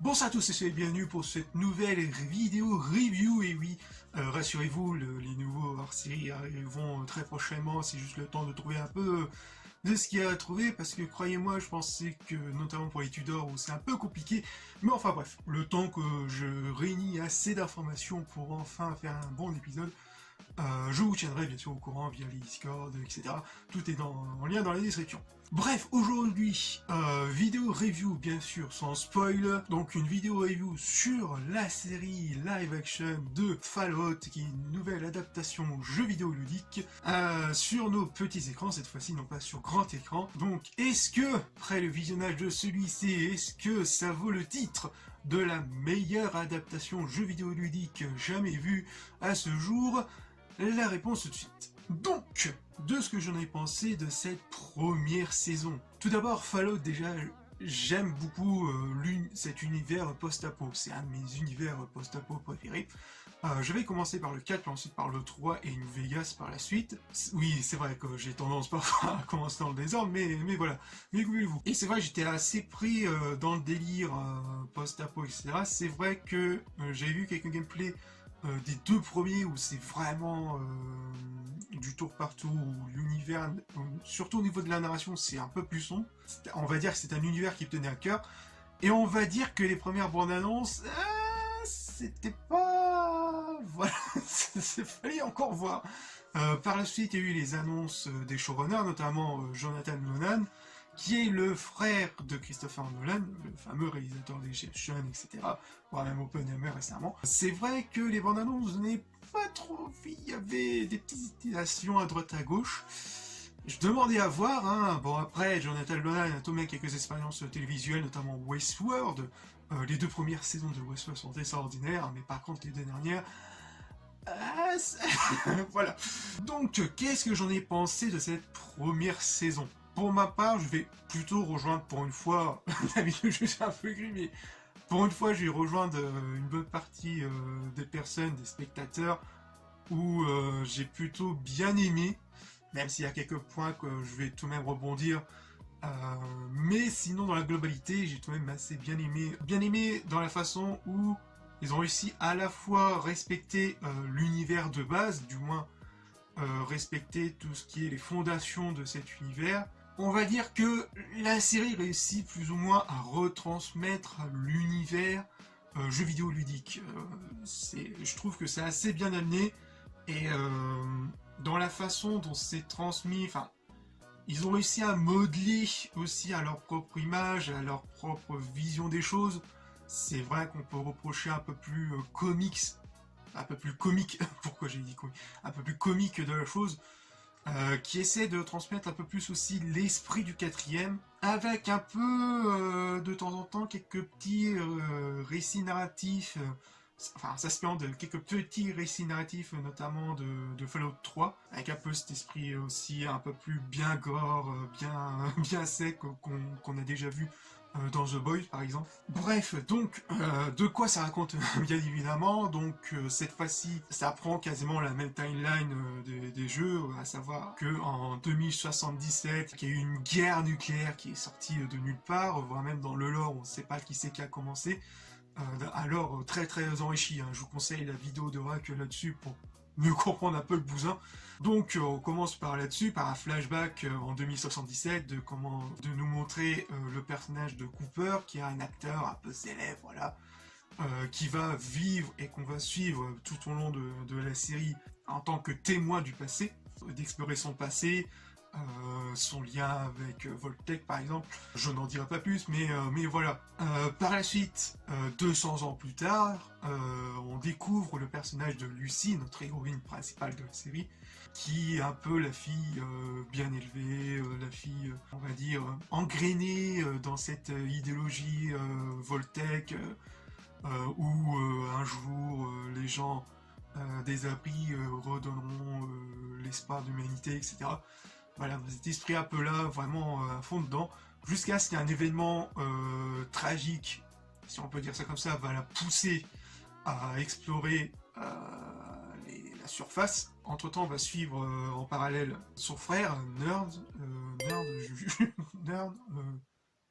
Bonsoir à tous et soyez bienvenus pour cette nouvelle vidéo review. Et oui, rassurez-vous, les nouveaux hors-série arriveront très prochainement. C'est juste le temps de trouver un peu de ce qu'il y a à trouver, parce que croyez-moi, je pensais que, notamment pour les Tudors, où c'est un peu compliqué. Mais enfin bref, le temps que je réunis assez d'informations pour enfin faire un bon épisode, je vous tiendrai bien sûr au courant via les Discord, etc. Tout est en lien dans la description. Bref, aujourd'hui, vidéo review bien sûr sans spoil, donc une vidéo review sur la série live action de Fallout, qui est une nouvelle adaptation jeu vidéo ludique, sur nos petits écrans, cette fois-ci non pas sur grand écran. Donc est-ce que, après le visionnage de celui-ci, est-ce que ça vaut le titre de la meilleure adaptation jeu vidéo ludique jamais vue à ce jour? La réponse tout de suite. Donc, de ce que j'en ai pensé de cette première saison. Tout d'abord, Fallout, déjà, j'aime beaucoup cet univers post-apo. C'est un de mes univers post-apo préférés. Je vais commencer par le 4, puis ensuite par le 3 et New Vegas par la suite. Oui, c'est vrai que j'ai tendance parfois à commencer dans le désordre, mais voilà, découvrez-vous. Et c'est vrai que j'étais assez pris dans le délire post-apo, etc. C'est vrai que j'ai vu quelques gameplays des deux premiers où c'est vraiment du tour partout, où l'univers, surtout au niveau de la narration, c'est un peu plus sombre. On va dire que c'est un univers qui me tenait à cœur. Et on va dire que les premières bandes annonces, c'était pas... Voilà, c'est fallait encore voir. Par la suite, il y a eu les annonces des showrunners, notamment Jonathan Nolan, qui est le frère de Christopher Nolan, le fameux réalisateur d'Inception, etc., voire même Oppenheimer récemment. C'est vrai que les bandes annonces n'est pas trop... Il y avait des petites hésitations à droite à gauche. Je demandais à voir, hein. Bon après, Jonathan Nolan a tout de même quelques expériences télévisuelles, notamment Westworld. Les deux premières saisons de Westworld sont extraordinaires, mais par contre les deux dernières... voilà. Donc, qu'est-ce que j'en ai pensé de cette première saison? Pour ma part, je vais plutôt rejoindre pour une fois, d'habitude je suis un peu gris, mais pour une fois je vais rejoindre une bonne partie des personnes, des spectateurs, où j'ai plutôt bien aimé, même s'il y a quelques points que je vais tout de même rebondir, mais sinon dans la globalité, j'ai tout de même assez bien aimé dans la façon où ils ont réussi à la fois respecter l'univers de base, du moins respecter tout ce qui est les fondations de cet univers. On va dire que la série réussit plus ou moins à retransmettre l'univers jeu vidéo ludique. Je trouve que c'est assez bien amené, et dans la façon dont c'est transmis, enfin, ils ont réussi à modeler aussi à leur propre image, à leur propre vision des choses. C'est vrai qu'on peut reprocher un peu plus comics, un peu plus comique, pourquoi j'ai dit comique, un peu plus comique de la chose, qui essaie de transmettre un peu plus aussi l'esprit du quatrième, avec un peu de temps en temps quelques petits récits narratifs, enfin s'inspirant de quelques petits récits narratifs, notamment de Fallout 3, avec un peu cet esprit aussi un peu plus bien gore, bien sec qu'on a déjà vu dans The Boys par exemple. Bref, donc de quoi ça raconte bien évidemment. Donc cette fois-ci, ça prend quasiment la même timeline des jeux, à savoir que en 2077, qu'il y a eu une guerre nucléaire qui est sortie de nulle part, voire même dans le lore, on ne sait pas qui c'est qui a commencé. Alors très très enrichi, hein. Je vous conseille la vidéo de Rack là-dessus pour mieux comprendre un peu le bousin. Donc on commence par là-dessus, par un flashback en 2077, de nous montrer le personnage de Cooper, qui est un acteur un peu célèbre, voilà, qui va vivre et qu'on va suivre tout au long de la série en tant que témoin du passé, d'explorer son passé, son lien avec Voltec par exemple. Je n'en dirai pas plus, mais voilà. Par la suite, 200 ans plus tard, on découvre le personnage de Lucy, notre héroïne principale de la série, qui est un peu la fille bien élevée, la fille, on va dire, engrainée dans cette idéologie Voltec, où un jour les gens des abris redonneront l'espoir d'humanité, etc. Voilà, cet esprit un peu là, vraiment à fond dedans, jusqu'à ce qu'il y ait un événement tragique, si on peut dire ça comme ça, va la pousser à explorer la surface. Entre temps, on va suivre en parallèle son frère, Nerd,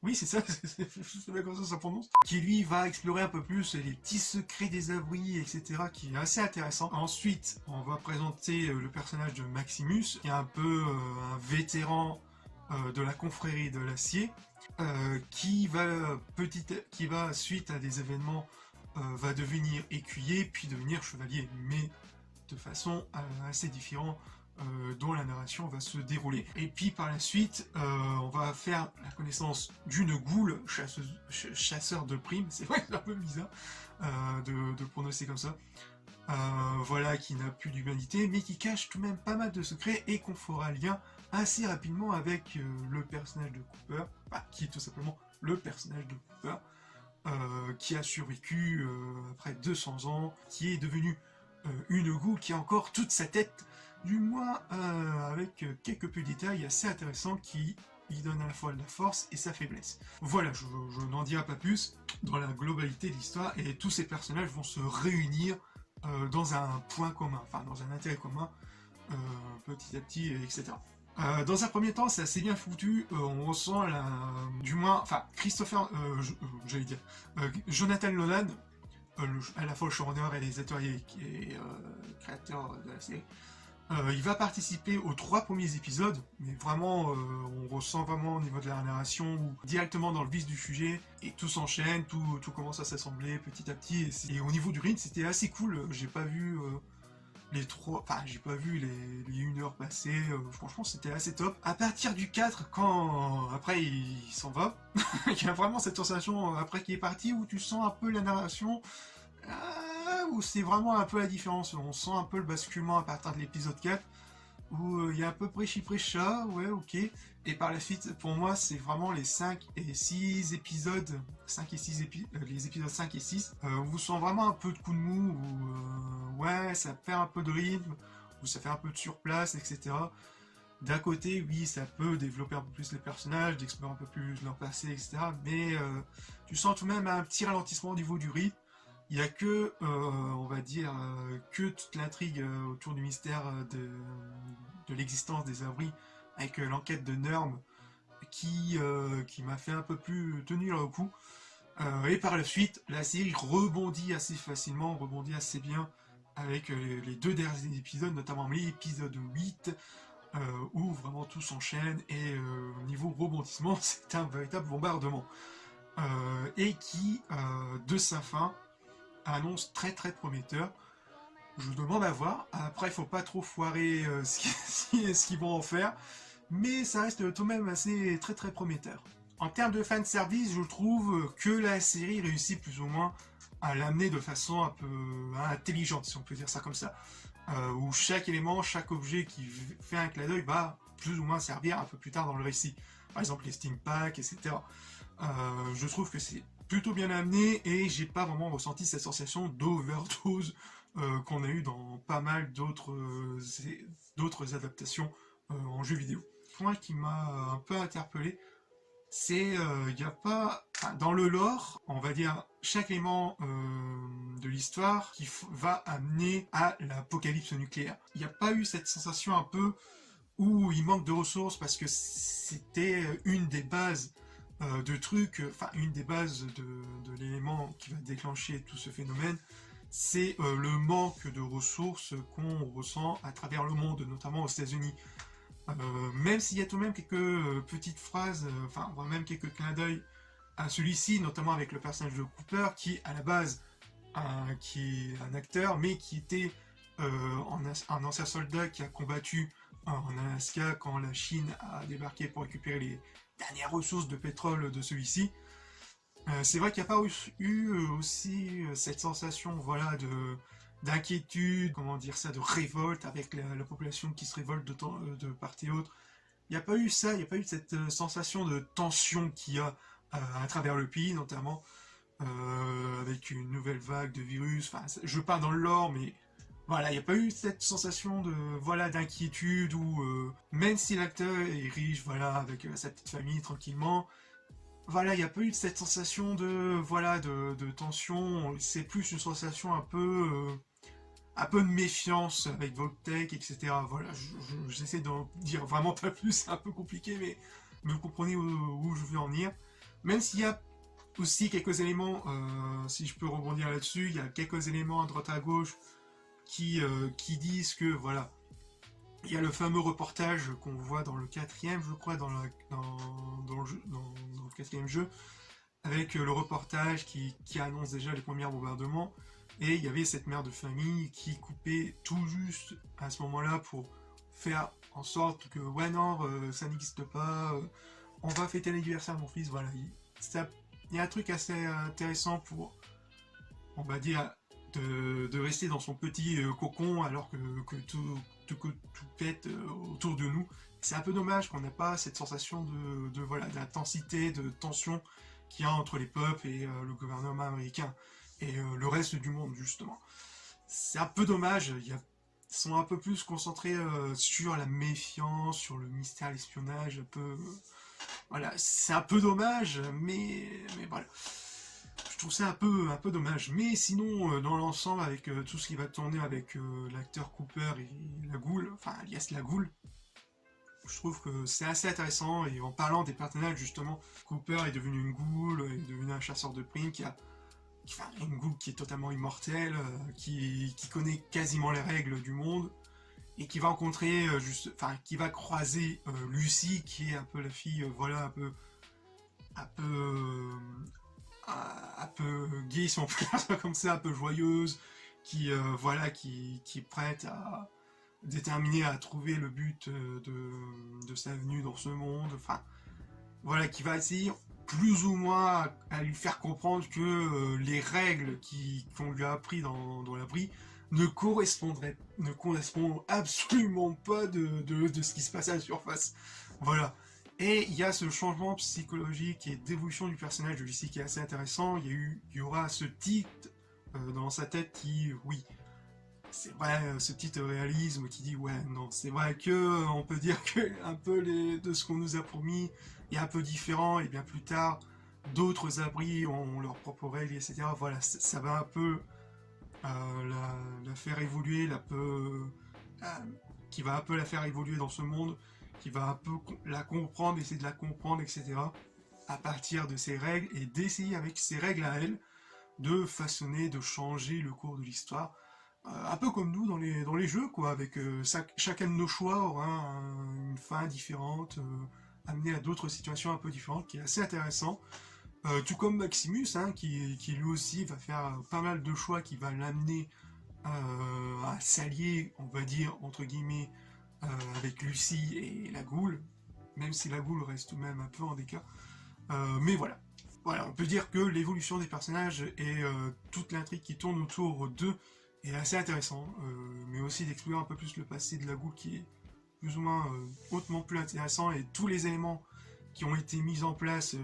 Oui, c'est ça, je sais pas comment ça se prononce. Qui lui va explorer un peu plus les petits secrets des abris, etc. qui est assez intéressant. Ensuite, on va présenter le personnage de Maximus, qui est un peu un vétéran de la confrérie de l'acier, qui va, suite à des événements, va devenir écuyer, puis devenir chevalier, mais de façon assez différente dont la narration va se dérouler. Et puis par la suite, on va faire la connaissance d'une goule, chasseur de primes, c'est vrai que c'est un peu bizarre de prononcer comme ça, voilà, qui n'a plus d'humanité, mais qui cache tout de même pas mal de secrets et qu'on fera lien assez rapidement avec le personnage de Cooper, qui est tout simplement le personnage de Cooper, qui a survécu après 200 ans, qui est devenu une goule qui a encore toute sa tête, du moins avec quelques petits détails assez intéressants qui lui donnent à la fois de la force et sa faiblesse. Voilà, je n'en dirai pas plus dans la globalité de l'histoire, et tous ces personnages vont se réunir dans un point commun, enfin dans un intérêt commun, petit à petit, etc. Dans un premier temps, c'est assez bien foutu, on ressent Jonathan Nolan, à la fois le showrunner, réalisateur et créateur de la série. Il va participer aux 3 premiers épisodes, mais vraiment, on ressent vraiment au niveau de la narration, ou directement dans le vif du sujet, et tout s'enchaîne, tout commence à s'assembler petit à petit, et au niveau du rythme, c'était assez cool. J'ai pas vu j'ai pas vu les 1 heure passer, franchement c'était assez top. À partir du 4, quand après il s'en va, il y a vraiment cette sensation après qu'il est parti, où tu sens un peu la narration, où c'est vraiment un peu la différence, on sent un peu le basculement à partir de l'épisode 4, où il y a un peu prêchi-prêcha, ouais, ok, et par la suite, pour moi, c'est vraiment les 5 et 6 épisodes, les épisodes 5 et 6, on vous sent vraiment un peu de coup de mou, où ouais, ça perd un peu de rythme, où ça fait un peu de surplace, etc. D'un côté, oui, ça peut développer un peu plus les personnages, d'explorer un peu plus leur passé, etc. Mais tu sens tout de même un petit ralentissement au niveau du rythme. Il n'y a que, on va dire, que toute l'intrigue autour du mystère de l'existence des abris, avec l'enquête de Nurm, qui m'a fait un peu plus tenir le coup. Et par la suite, la série rebondit assez facilement, rebondit assez bien, avec les 2 derniers épisodes, notamment l'épisode 8, où vraiment tout s'enchaîne, et au niveau rebondissement, c'est un véritable bombardement. Et qui, de sa fin, annonce très très prometteur. Je vous demande à voir. Après, il faut pas trop foirer ce qu'ils vont en faire, mais ça reste tout de même assez très très prometteur. En termes de fanservice, je trouve que la série réussit plus ou moins à l'amener de façon un peu intelligente, si on peut dire ça comme ça. Où chaque élément, chaque objet qui fait un clin d'œil va plus ou moins servir un peu plus tard dans le récit. Par exemple les steam packs, etc. Je trouve que c'est plutôt bien amené, et j'ai pas vraiment ressenti cette sensation d'overdose qu'on a eu dans pas mal d'autres adaptations en jeu vidéo. Le point qui m'a un peu interpellé, c'est il y a pas, dans le lore, on va dire, chaque élément de l'histoire qui va amener à l'apocalypse nucléaire. Il n'y a pas eu cette sensation un peu où il manque de ressources, parce que c'était une des bases une des bases de l'élément qui va déclencher tout ce phénomène, c'est le manque de ressources qu'on ressent à travers le monde, notamment aux États-Unis. Même s'il y a tout de même quelques petites phrases, voire même quelques clins d'œil à celui-ci, notamment avec le personnage de Cooper, qui à la base qui est un acteur, mais qui était un ancien soldat qui a combattu en Alaska quand la Chine a débarqué pour récupérer les dernières ressources de pétrole de celui-ci. C'est vrai qu'il n'y a pas eu aussi cette sensation, voilà, d'inquiétude, comment dire ça, de révolte, avec la population qui se révolte de part et autre. Il n'y a pas eu ça, il n'y a pas eu cette sensation de tension qu'il y a à travers le pays, notamment avec une nouvelle vague de virus. Enfin, je pars dans le lore, mais voilà, il n'y a pas eu cette sensation d'inquiétude, où même si l'acteur est riche, voilà, avec sa petite famille tranquillement, voilà, il n'y a pas eu cette sensation de tension. C'est plus une sensation un peu de méfiance avec Voltec, etc. Voilà, j'essaie d'en dire vraiment pas plus, c'est un peu compliqué, mais vous comprenez où je veux en venir. Même s'il y a aussi quelques éléments, si je peux rebondir là-dessus, il y a quelques éléments à droite à gauche qui disent que, voilà, il y a le fameux reportage qu'on voit dans le 4e, je crois, dans le 4e jeu, avec le reportage qui annonce déjà les premiers bombardements, et il y avait cette mère de famille qui coupait tout juste à ce moment-là pour faire en sorte que, ouais non, ça n'existe pas, on va fêter l'anniversaire de mon fils, voilà. Il y a un truc assez intéressant pour, on va dire, de rester dans son petit cocon alors que tout pète autour de nous. C'est un peu dommage qu'on n'ait pas cette sensation voilà, d'intensité, de tension qu'il y a entre les peuples et le gouvernement américain et le reste du monde, justement. C'est un peu dommage, ils sont un peu plus concentrés sur la méfiance, sur le mystère, l'espionnage, un peu... voilà, c'est un peu dommage, mais voilà. Je trouve ça un peu dommage. Mais sinon, dans l'ensemble, avec tout ce qui va tourner avec l'acteur Cooper et la Goule, enfin alias la Goule, je trouve que c'est assez intéressant. Et en parlant des personnages, justement, Cooper est devenu une Goule, est devenu un chasseur de primes une Goule qui est totalement immortelle, qui connaît quasiment les règles du monde, et qui va rencontrer, qui va croiser Lucy, qui est un peu la fille, voilà, un peu gay, si on peut dire ça comme ça, un peu joyeuse, qui est prête à déterminée à trouver le but de sa venue dans ce monde, enfin voilà, qui va essayer plus ou moins à lui faire comprendre que les règles qu'on lui a appris dans l'abri ne correspondent absolument pas de ce qui se passe à la surface. Voilà. Et il y a ce changement psychologique et d'évolution du personnage de Lucy qui est assez intéressant. Il y aura ce titre dans sa tête qui, oui, c'est vrai, ce petit réalisme qui dit, ouais, non, c'est vrai que on peut dire que un peu de ce qu'on nous a promis est un peu différent, et bien plus tard, d'autres abris ont leurs propres règles, etc. Voilà, ça va un peu la faire évoluer, qui va un peu la faire évoluer dans ce monde, qui va un peu la comprendre, essayer de la comprendre, etc. à partir de ses règles, et d'essayer avec ses règles à elle, de façonner, de changer le cours de l'histoire. Un peu comme nous dans les jeux, quoi, avec chacun de nos choix aura une fin différente, amené à d'autres situations un peu différentes, qui est assez intéressant. Tout comme Maximus, hein, qui lui aussi va faire pas mal de choix qui va l'amener à s'allier, on va dire, entre guillemets, avec Lucy et la Goule, même si la Goule reste tout de même un peu en déclin. Mais voilà. Voilà, on peut dire que l'évolution des personnages et toute l'intrigue qui tourne autour d'eux est assez intéressant, mais aussi d'explorer un peu plus le passé de la Goule qui est plus ou moins hautement plus intéressant, et tous les éléments qui ont été mis en place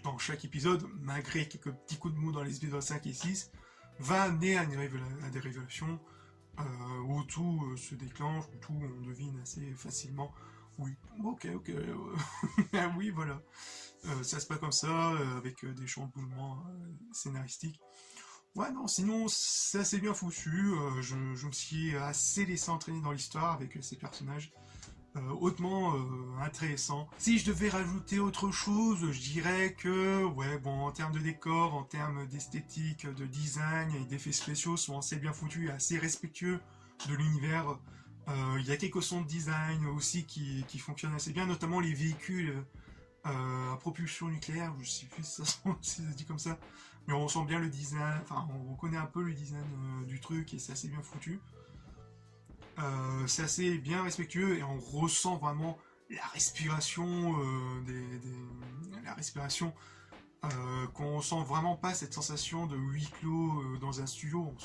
dans chaque épisode, malgré quelques petits coups de mou dans les épisodes 5 et 6, va amener à des révélations où tout se déclenche, où tout on devine assez facilement. Oui, ok, oui, voilà. Ça se passe comme ça, avec des chamboulements scénaristiques. Ouais, non, sinon, c'est assez bien foutu. Je me suis assez laissé entraîner dans l'histoire avec ces personnages. Hautement intéressant. Si je devais rajouter autre chose, je dirais que, ouais, bon, en termes de décor, en termes d'esthétique, de design et d'effets spéciaux sont assez bien foutus et assez respectueux de l'univers. Il y a quelques sons de design aussi qui fonctionnent assez bien, notamment les véhicules à propulsion nucléaire, je sais plus si ça se dit comme ça, mais on sent bien le design, enfin on reconnaît un peu le design du truc, et c'est assez bien foutu. C'est assez bien respectueux, et on ressent vraiment la respiration qu'on sent vraiment pas cette sensation de huis clos dans un studio.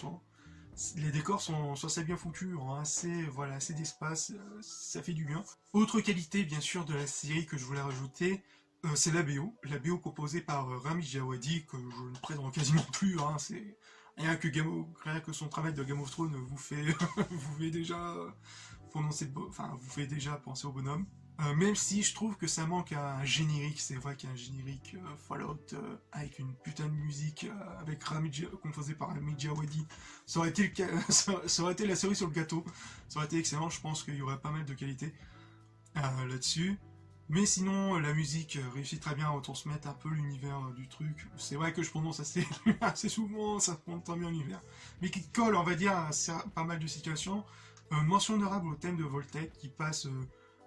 Les décors sont assez bien foutus, ont assez d'espace, ça fait du bien. Autre qualité bien sûr de la série que je voulais rajouter, c'est la BO composée par Rami Djawadi, que je ne présente quasiment plus, hein, c'est rien que son travail de Game of Thrones vous fait déjà vous fait déjà penser au bonhomme. Même si je trouve que ça manque un générique, c'est vrai qu'il y a un générique Fallout avec une putain de musique composée par Rami Djawadi, ça aurait été la cerise sur le gâteau, ça aurait été excellent. Je pense qu'il y aurait pas mal de qualité là-dessus. Mais sinon, la musique réussit très bien à retransmettre un peu l'univers du truc. C'est vrai que je prononce assez, assez souvent, ça représente bien l'univers. Mais qui colle, on va dire, à pas mal de situations. Mention honorable au thème de Voltec, qui passe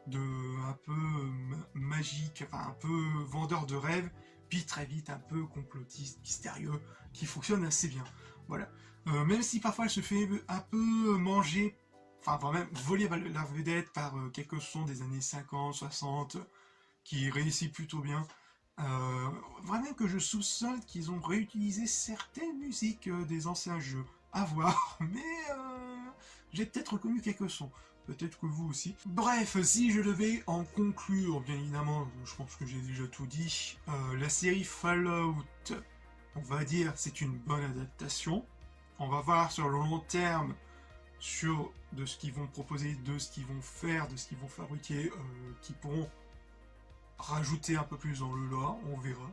de un peu magique, enfin un peu vendeur de rêves, puis très vite un peu complotiste, mystérieux, qui fonctionne assez bien. Voilà. Même si parfois elle se fait un peu manger, enfin vraiment voler la vedette par quelques sons des années 50, 60, qui réussit plutôt bien. Vraiment que je soupçonne qu'ils ont réutilisé certaines musiques des anciens jeux. À voir, mais j'ai peut-être reconnu quelques sons. Peut-être que vous aussi. Bref, si je devais en conclure, bien évidemment, je pense que j'ai déjà tout dit, la série Fallout, on va dire, c'est une bonne adaptation. On va voir sur le long terme sur de ce qu'ils vont proposer, de ce qu'ils vont faire, de ce qu'ils vont fabriquer, qui pourront rajouter un peu plus dans le lore, on verra.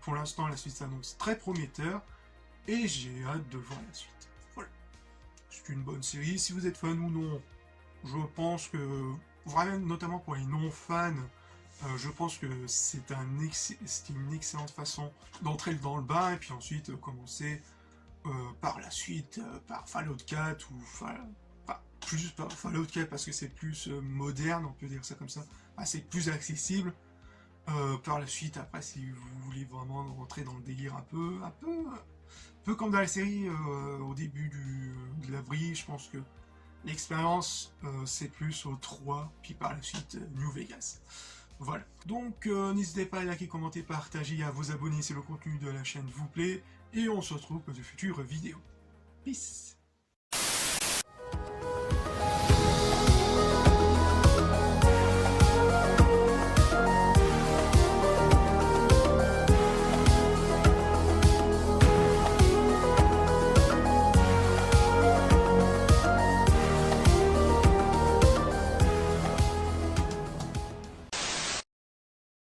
Pour l'instant, la suite s'annonce très prometteur, et j'ai hâte de voir la suite. Voilà. C'est une bonne série, si vous êtes fan ou non, je pense que, vraiment, notamment pour les non-fans, je pense que c'est une excellente façon d'entrer dans le bain, et puis ensuite commencer par la suite, par Fallout 4, ou plus par Fallout 4 parce que c'est plus moderne, on peut dire ça comme ça, c'est plus accessible. Par la suite, après, si vous voulez vraiment rentrer dans le délire un peu comme dans la série au début de l'avril, je pense que l'expérience c'est plus au 3, puis par la suite New Vegas. Voilà. Donc n'hésitez pas à liker, commenter, partager, à vous abonner si le contenu de la chaîne vous plaît, et on se retrouve pour de futures vidéos. Peace.